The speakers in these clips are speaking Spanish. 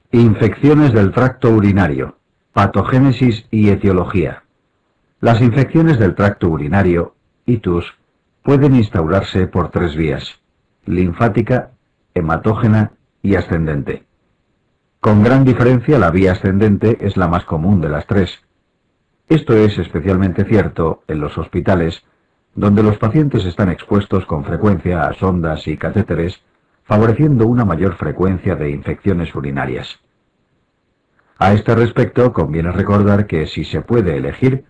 Infecciones del tracto urinario, patogénesis y etiología. Las infecciones del tracto urinario, itus, pueden instaurarse por tres vías: linfática, hematógena y ascendente. Con gran diferencia, la vía ascendente es la más común de las tres. Esto es especialmente cierto en los hospitales, donde los pacientes están expuestos con frecuencia a sondas y catéteres, favoreciendo una mayor frecuencia de infecciones urinarias. A este respecto, conviene recordar que, si se puede elegir,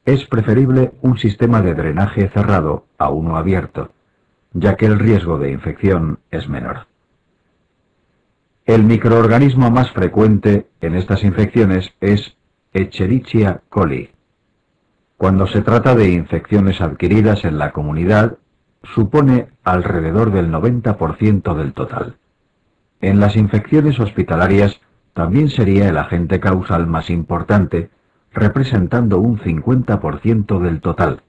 es preferible un sistema de drenaje cerrado a uno abierto, ya que el riesgo de infección es menor. El microorganismo más frecuente en estas infecciones es Escherichia coli. Cuando se trata de infecciones adquiridas en la comunidad, supone alrededor del 90% del total. En las infecciones hospitalarias también sería el agente causal más importante, representando un 50% del total.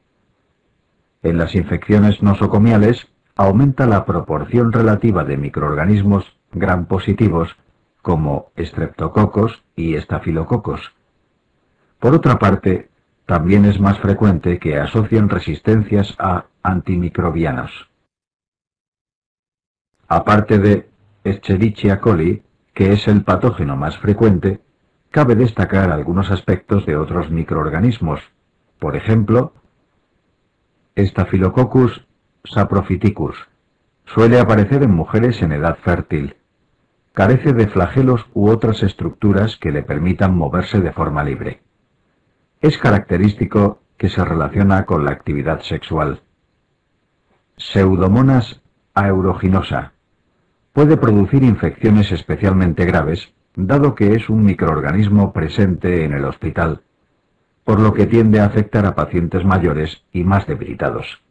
En las infecciones nosocomiales aumenta la proporción relativa de microorganismos gram positivos como estreptococos y estafilococos. Por otra parte, también es más frecuente que asocien resistencias a antimicrobianos. Aparte de Escherichia coli, que es el patógeno más frecuente, cabe destacar algunos aspectos de otros microorganismos. Por ejemplo, Staphylococcus saprophyticus suele aparecer en mujeres en edad fértil. Carece de flagelos u otras estructuras que le permitan moverse de forma libre. Es característico que se relaciona con la actividad sexual. Pseudomonas aeruginosa. Puede producir infecciones especialmente graves, dado que es un microorganismo presente en el hospital, por lo que tiende a afectar a pacientes mayores y más debilitados.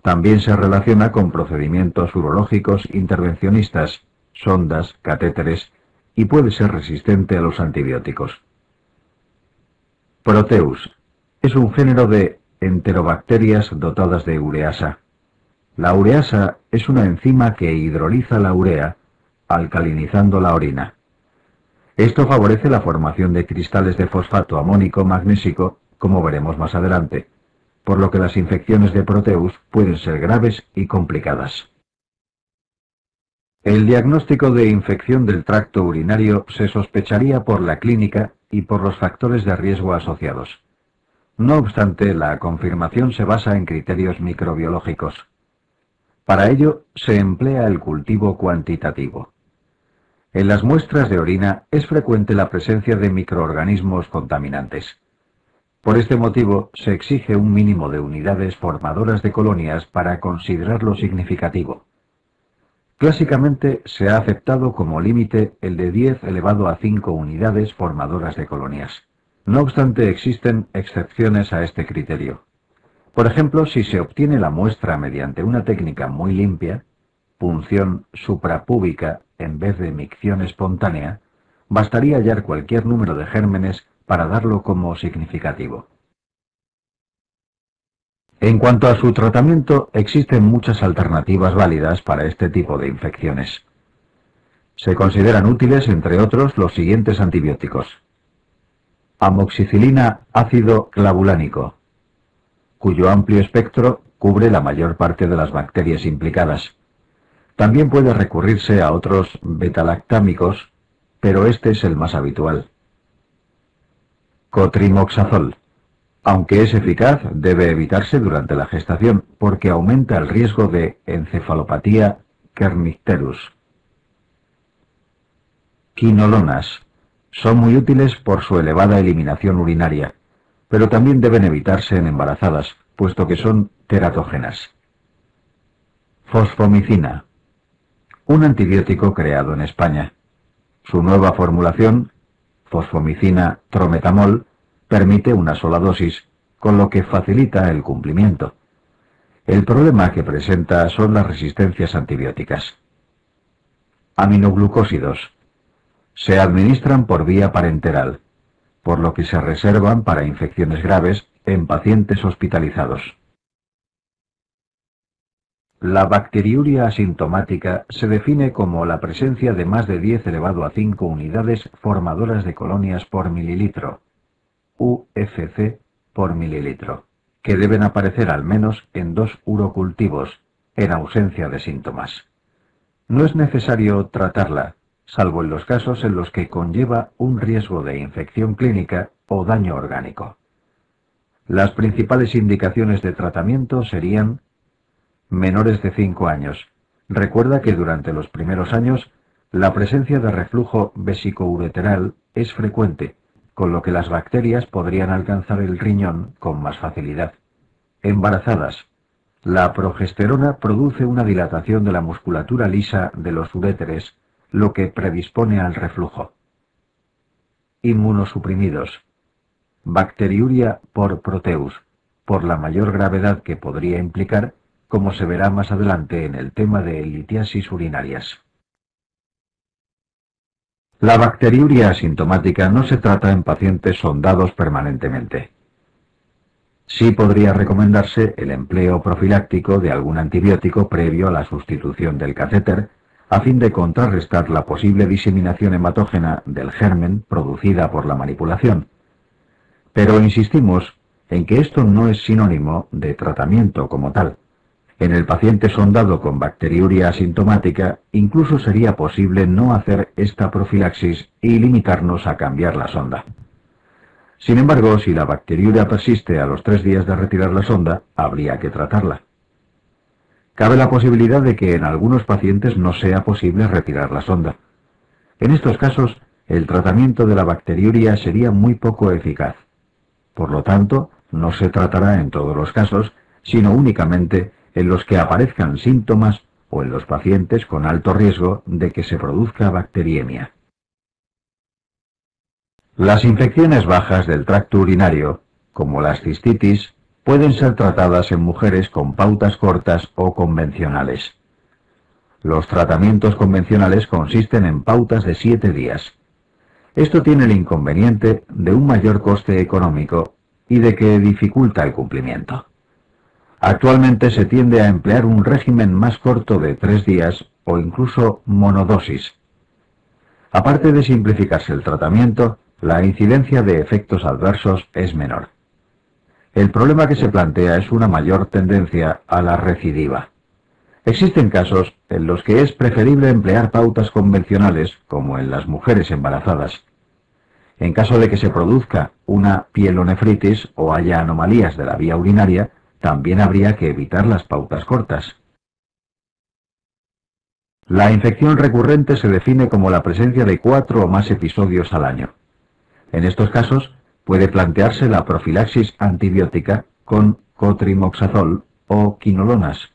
También se relaciona con procedimientos urológicos intervencionistas, sondas, catéteres, y puede ser resistente a los antibióticos. Proteus es un género de enterobacterias dotadas de ureasa. La ureasa es una enzima que hidroliza la urea, alcalinizando la orina. Esto favorece la formación de cristales de fosfato amónico magnésico, como veremos más adelante, por lo que las infecciones de Proteus pueden ser graves y complicadas. El diagnóstico de infección del tracto urinario se sospecharía por la clínica y por los factores de riesgo asociados. No obstante, la confirmación se basa en criterios microbiológicos. Para ello, se emplea el cultivo cuantitativo. En las muestras de orina es frecuente la presencia de microorganismos contaminantes. Por este motivo, se exige un mínimo de unidades formadoras de colonias para considerarlo significativo. Clásicamente se ha aceptado como límite el de 10 elevado a 5 unidades formadoras de colonias. No obstante, existen excepciones a este criterio. Por ejemplo, si se obtiene la muestra mediante una técnica muy limpia, punción suprapúbica en vez de micción espontánea, bastaría hallar cualquier número de gérmenes para darlo como significativo. En cuanto a su tratamiento, existen muchas alternativas válidas para este tipo de infecciones. Se consideran útiles, entre otros, los siguientes antibióticos: amoxicilina ácido clavulánico, cuyo amplio espectro cubre la mayor parte de las bacterias implicadas. También puede recurrirse a otros betalactámicos, pero este es el más habitual. Cotrimoxazol. Aunque es eficaz, debe evitarse durante la gestación porque aumenta el riesgo de encefalopatía kernicterus. Quinolonas. Son muy útiles por su elevada eliminación urinaria, pero también deben evitarse en embarazadas, puesto que son teratógenas. Fosfomicina. Un antibiótico creado en España. Su nueva formulación, fosfomicina trometamol, permite una sola dosis, con lo que facilita el cumplimiento. El problema que presenta son las resistencias antibióticas. Aminoglucósidos. Se administran por vía parenteral. por lo que se reservan para infecciones graves en pacientes hospitalizados. La bacteriuria asintomática se define como la presencia de más de 10 elevado a 5 unidades formadoras de colonias por mililitro, UFC por mililitro, que deben aparecer al menos en 2 urocultivos, en ausencia de síntomas. No es necesario tratarla, salvo en los casos en los que conlleva un riesgo de infección clínica o daño orgánico. Las principales indicaciones de tratamiento serían menores de 5 años. Recuerda que durante los primeros años la presencia de reflujo vesicoureteral es frecuente, con lo que las bacterias podrían alcanzar el riñón con más facilidad. Embarazadas. La progesterona produce una dilatación de la musculatura lisa de los uréteres, lo que predispone al reflujo. Inmunosuprimidos. Bacteriuria por Proteus, por la mayor gravedad que podría implicar, como se verá más adelante en el tema de litiasis urinarias. La bacteriuria asintomática no se trata en pacientes sondados permanentemente. Sí podría recomendarse el empleo profiláctico de algún antibiótico previo a la sustitución del catéter, a fin de contrarrestar la posible diseminación hematógena del germen producida por la manipulación. Pero insistimos en que esto no es sinónimo de tratamiento como tal. En el paciente sondado con bacteriuria asintomática, incluso sería posible no hacer esta profilaxis y limitarnos a cambiar la sonda. Sin embargo, si la bacteriuria persiste a los 3 días de retirar la sonda, habría que tratarla. Cabe la posibilidad de que en algunos pacientes no sea posible retirar la sonda. En estos casos, el tratamiento de la bacteriuria sería muy poco eficaz. Por lo tanto, no se tratará en todos los casos, sino únicamente en los que aparezcan síntomas o en los pacientes con alto riesgo de que se produzca bacteriemia. Las infecciones bajas del tracto urinario, como las cistitis, pueden ser tratadas en mujeres con pautas cortas o convencionales. Los tratamientos convencionales consisten en pautas de 7 días. Esto tiene el inconveniente de un mayor coste económico y de que dificulta el cumplimiento. Actualmente se tiende a emplear un régimen más corto de 3 días o incluso monodosis. Aparte de simplificarse el tratamiento, la incidencia de efectos adversos es menor. El problema que se plantea es una mayor tendencia a la recidiva. Existen casos en los que es preferible emplear pautas convencionales, como en las mujeres embarazadas. En caso de que se produzca una pielonefritis o haya anomalías de la vía urinaria, también habría que evitar las pautas cortas. La infección recurrente se define como la presencia de 4 o más episodios al año. En estos casos, puede plantearse la profilaxis antibiótica con cotrimoxazol o quinolonas,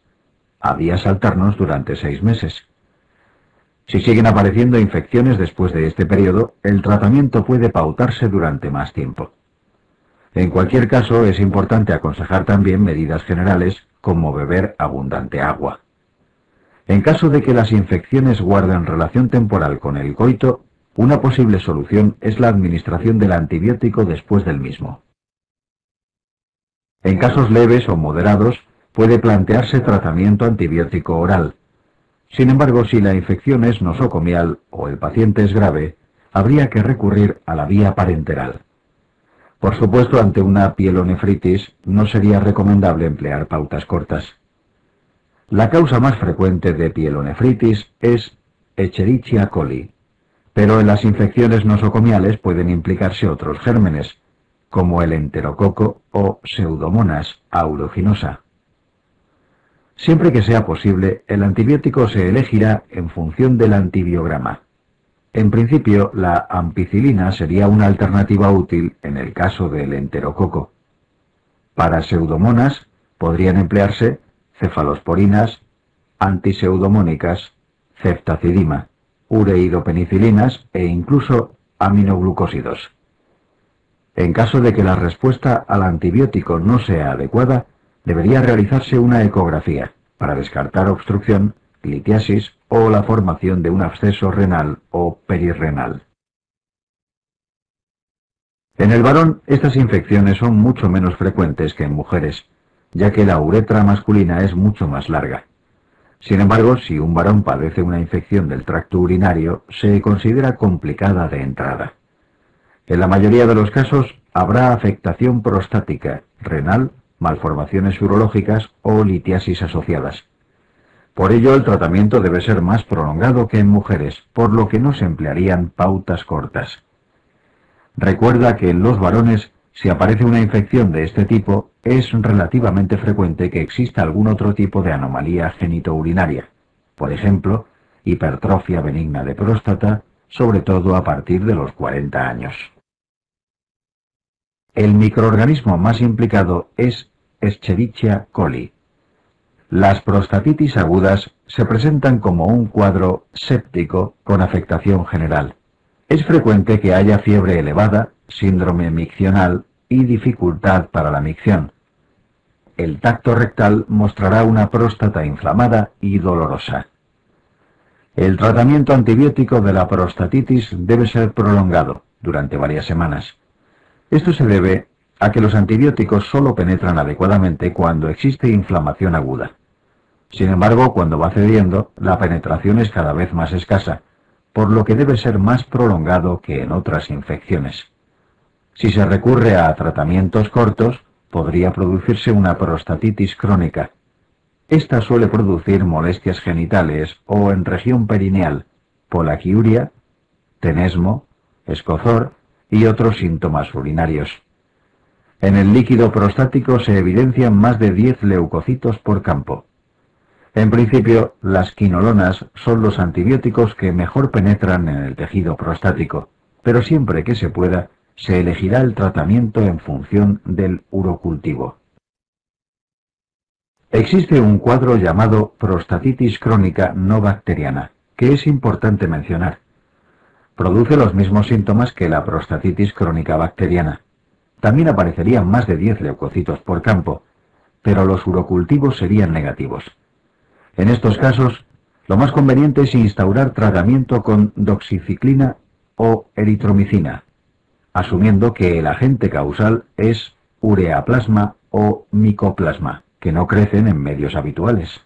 a días alternos durante 6 meses. Si siguen apareciendo infecciones después de este periodo, el tratamiento puede pautarse durante más tiempo. En cualquier caso, es importante aconsejar también medidas generales como beber abundante agua. En caso de que las infecciones guarden relación temporal con el coito, una posible solución es la administración del antibiótico después del mismo. En casos leves o moderados, puede plantearse tratamiento antibiótico oral. Sin embargo, si la infección es nosocomial o el paciente es grave, habría que recurrir a la vía parenteral. Por supuesto, ante una pielonefritis no sería recomendable emplear pautas cortas. La causa más frecuente de pielonefritis es Escherichia coli, pero en las infecciones nosocomiales pueden implicarse otros gérmenes, como el enterococo o Pseudomonas aeruginosa. Siempre que sea posible, el antibiótico se elegirá en función del antibiograma. En principio, la ampicilina sería una alternativa útil en el caso del enterococo. Para Pseudomonas podrían emplearse cefalosporinas, antiseudomónicas, ceftazidima, ureidopenicilinas e incluso aminoglucósidos. En caso de que la respuesta al antibiótico no sea adecuada, debería realizarse una ecografía para descartar obstrucción, litiasis o la formación de un absceso renal o perirrenal. En el varón, estas infecciones son mucho menos frecuentes que en mujeres, ya que la uretra masculina es mucho más larga. Sin embargo, si un varón padece una infección del tracto urinario, se considera complicada de entrada. En la mayoría de los casos, habrá afectación prostática, renal, malformaciones urológicas o litiasis asociadas. Por ello, el tratamiento debe ser más prolongado que en mujeres, por lo que no se emplearían pautas cortas. Recuerda que en los varones, si aparece una infección de este tipo, es relativamente frecuente que exista algún otro tipo de anomalía genitourinaria, por ejemplo, hipertrofia benigna de próstata, sobre todo a partir de los 40 años. El microorganismo más implicado es Escherichia coli. Las prostatitis agudas se presentan como un cuadro séptico con afectación general. Es frecuente que haya fiebre elevada, síndrome miccional y dificultad para la micción. El tacto rectal mostrará una próstata inflamada y dolorosa. El tratamiento antibiótico de la prostatitis debe ser prolongado durante varias semanas. Esto se debe a que los antibióticos solo penetran adecuadamente cuando existe inflamación aguda. Sin embargo, cuando va cediendo, la penetración es cada vez más escasa, por lo que debe ser más prolongado que en otras infecciones. Si se recurre a tratamientos cortos, podría producirse una prostatitis crónica. Esta suele producir molestias genitales o en región perineal, polaquiuria, tenesmo, escozor y otros síntomas urinarios. En el líquido prostático se evidencian más de 10 leucocitos por campo. En principio, las quinolonas son los antibióticos que mejor penetran en el tejido prostático, pero siempre que se pueda, se elegirá el tratamiento en función del urocultivo. Existe un cuadro llamado prostatitis crónica no bacteriana, que es importante mencionar. Produce los mismos síntomas que la prostatitis crónica bacteriana. También aparecerían más de 10 leucocitos por campo, pero los urocultivos serían negativos. En estos casos, lo más conveniente es instaurar tratamiento con doxiciclina o eritromicina, asumiendo que el agente causal es ureaplasma o micoplasma, que no crecen en medios habituales.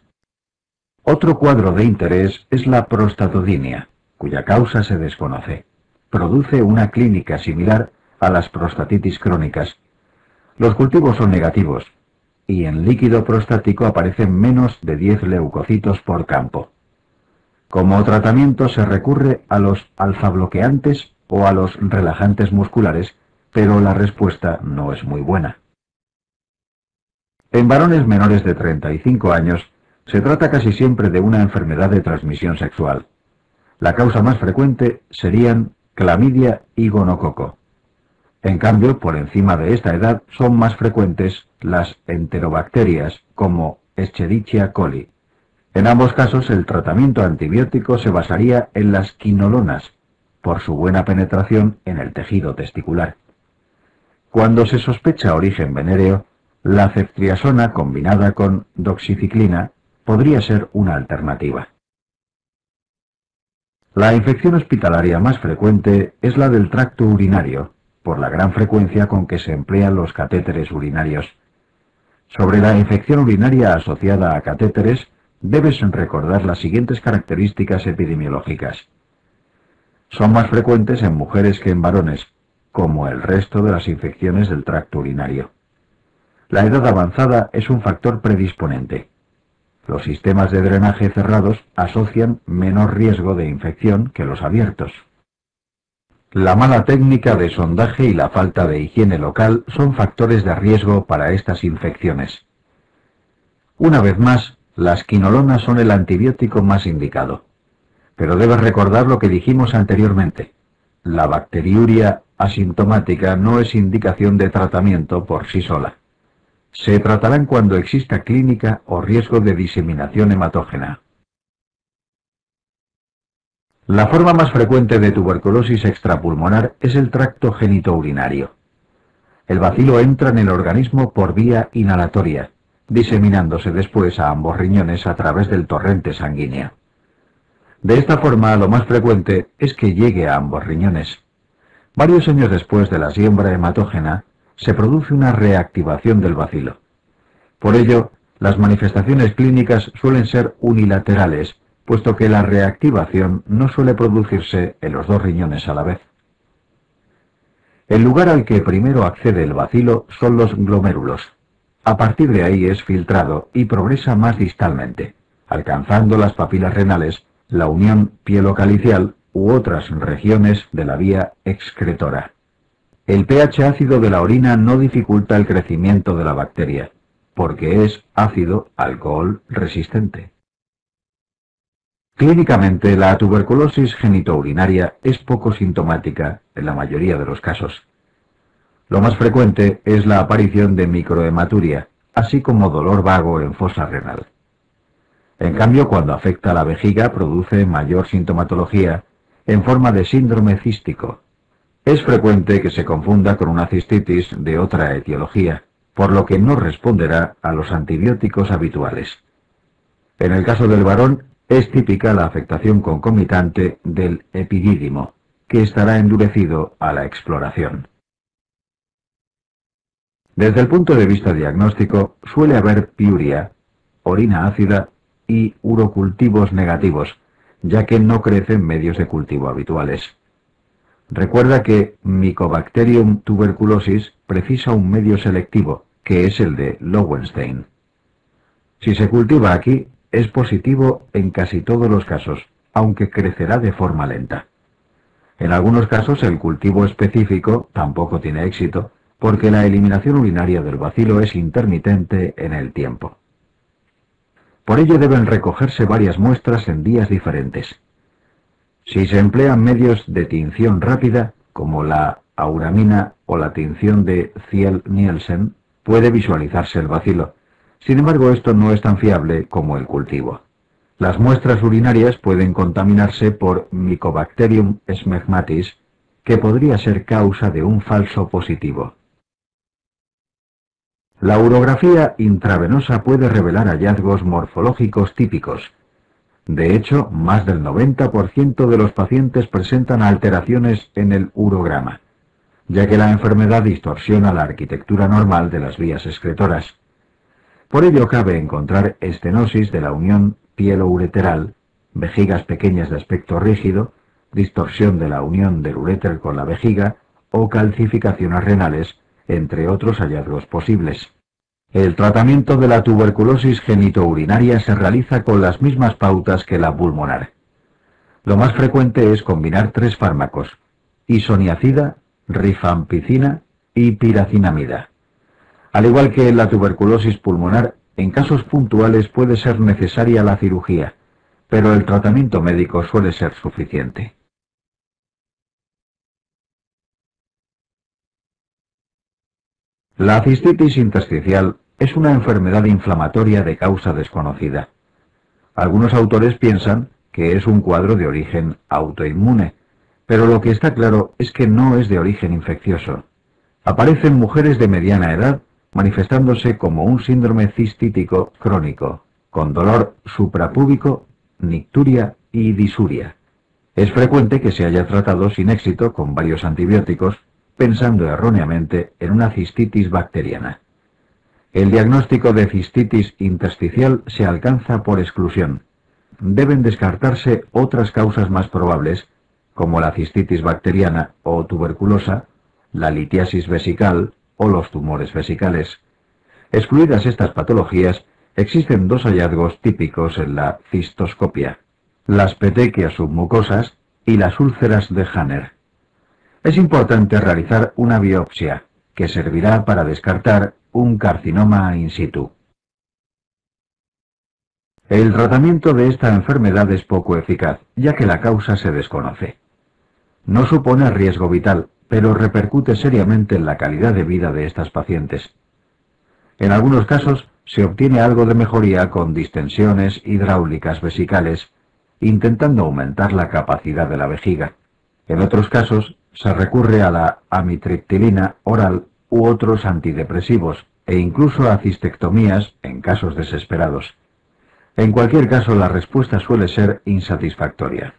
Otro cuadro de interés es la prostatodinia, cuya causa se desconoce. Produce una clínica similar a las prostatitis crónicas. Los cultivos son negativos, y en líquido prostático aparecen menos de 10 leucocitos por campo. Como tratamiento se recurre a los alfa-bloqueantes o a los relajantes musculares, pero la respuesta no es muy buena. En varones menores de 35 años, se trata casi siempre de una enfermedad de transmisión sexual. La causa más frecuente serían clamidia y gonococo. En cambio, por encima de esta edad son más frecuentes las enterobacterias, como Escherichia coli. En ambos casos, el tratamiento antibiótico se basaría en las quinolonas, por su buena penetración en el tejido testicular. Cuando se sospecha origen venéreo, la ceftriaxona combinada con doxiciclina podría ser una alternativa. La infección hospitalaria más frecuente es la del tracto urinario, por la gran frecuencia con que se emplean los catéteres urinarios. Sobre la infección urinaria asociada a catéteres, debes recordar las siguientes características epidemiológicas. Son más frecuentes en mujeres que en varones, como el resto de las infecciones del tracto urinario. La edad avanzada es un factor predisponente. Los sistemas de drenaje cerrados asocian menor riesgo de infección que los abiertos. La mala técnica de sondaje y la falta de higiene local son factores de riesgo para estas infecciones. Una vez más, las quinolonas son el antibiótico más indicado. Pero debes recordar lo que dijimos anteriormente. La bacteriuria asintomática no es indicación de tratamiento por sí sola. Se tratarán cuando exista clínica o riesgo de diseminación hematógena. La forma más frecuente de tuberculosis extrapulmonar es el tracto genitourinario. El bacilo entra en el organismo por vía inhalatoria, diseminándose después a ambos riñones a través del torrente sanguíneo. De esta forma, lo más frecuente es que llegue a ambos riñones. Varios años después de la siembra hematógena, se produce una reactivación del bacilo. Por ello, las manifestaciones clínicas suelen ser unilaterales, puesto que la reactivación no suele producirse en los dos riñones a la vez. El lugar al que primero accede el bacilo son los glomérulos. A partir de ahí es filtrado y progresa más distalmente, alcanzando las papilas renales, la unión pielocalicial u otras regiones de la vía excretora. El pH ácido de la orina no dificulta el crecimiento de la bacteria, porque es ácido alcohol resistente. Clínicamente, la tuberculosis genitourinaria es poco sintomática en la mayoría de los casos. Lo más frecuente es la aparición de microhematuria, así como dolor vago en fosa renal. En cambio, cuando afecta a la vejiga, produce mayor sintomatología en forma de síndrome cístico. Es frecuente que se confunda con una cistitis de otra etiología, por lo que no responderá a los antibióticos habituales. En el caso del varón, es típica la afectación concomitante del epidídimo, que estará endurecido a la exploración. Desde el punto de vista diagnóstico, suele haber piuria, orina ácida y urocultivos negativos, ya que no crecen medios de cultivo habituales. Recuerda que Mycobacterium tuberculosis precisa un medio selectivo, que es el de Lowenstein. Si se cultiva aquí, es positivo en casi todos los casos, aunque crecerá de forma lenta. En algunos casos el cultivo específico tampoco tiene éxito, porque la eliminación urinaria del bacilo es intermitente en el tiempo. Por ello deben recogerse varias muestras en días diferentes. Si se emplean medios de tinción rápida, como la auramina o la tinción de Thiel-Nielsen, puede visualizarse el bacilo. Sin embargo, esto no es tan fiable como el cultivo. Las muestras urinarias pueden contaminarse por Mycobacterium smegmatis, que podría ser causa de un falso positivo. La urografía intravenosa puede revelar hallazgos morfológicos típicos. De hecho, más del 90% de los pacientes presentan alteraciones en el urograma, ya que la enfermedad distorsiona la arquitectura normal de las vías excretoras. Por ello cabe encontrar estenosis de la unión pielo-ureteral, vejigas pequeñas de aspecto rígido, distorsión de la unión del uréter con la vejiga o calcificaciones renales, entre otros hallazgos posibles. El tratamiento de la tuberculosis genitourinaria se realiza con las mismas pautas que la pulmonar. Lo más frecuente es combinar 3 fármacos: isoniazida, rifampicina y piracinamida. Al igual que en la tuberculosis pulmonar, en casos puntuales puede ser necesaria la cirugía, pero el tratamiento médico suele ser suficiente. La cistitis intersticial es una enfermedad inflamatoria de causa desconocida. Algunos autores piensan que es un cuadro de origen autoinmune, pero lo que está claro es que no es de origen infeccioso. Aparece en mujeres de mediana edad, manifestándose como un síndrome cistítico crónico, con dolor suprapúbico, nicturia y disuria. Es frecuente que se haya tratado sin éxito con varios antibióticos, pensando erróneamente en una cistitis bacteriana. El diagnóstico de cistitis intersticial se alcanza por exclusión. Deben descartarse otras causas más probables, como la cistitis bacteriana o tuberculosa, la litiasis vesical o los tumores vesicales. Excluidas estas patologías, existen 2 hallazgos típicos en la cistoscopia: las petequias submucosas y las úlceras de Hanner. Es importante realizar una biopsia, que servirá para descartar un carcinoma in situ. El tratamiento de esta enfermedad es poco eficaz, ya que la causa se desconoce. No supone riesgo vital, pero repercute seriamente en la calidad de vida de estas pacientes. En algunos casos se obtiene algo de mejoría con distensiones hidráulicas vesicales, intentando aumentar la capacidad de la vejiga. En otros casos se recurre a la amitriptilina oral u otros antidepresivos, e incluso a cistectomías en casos desesperados. En cualquier caso, la respuesta suele ser insatisfactoria.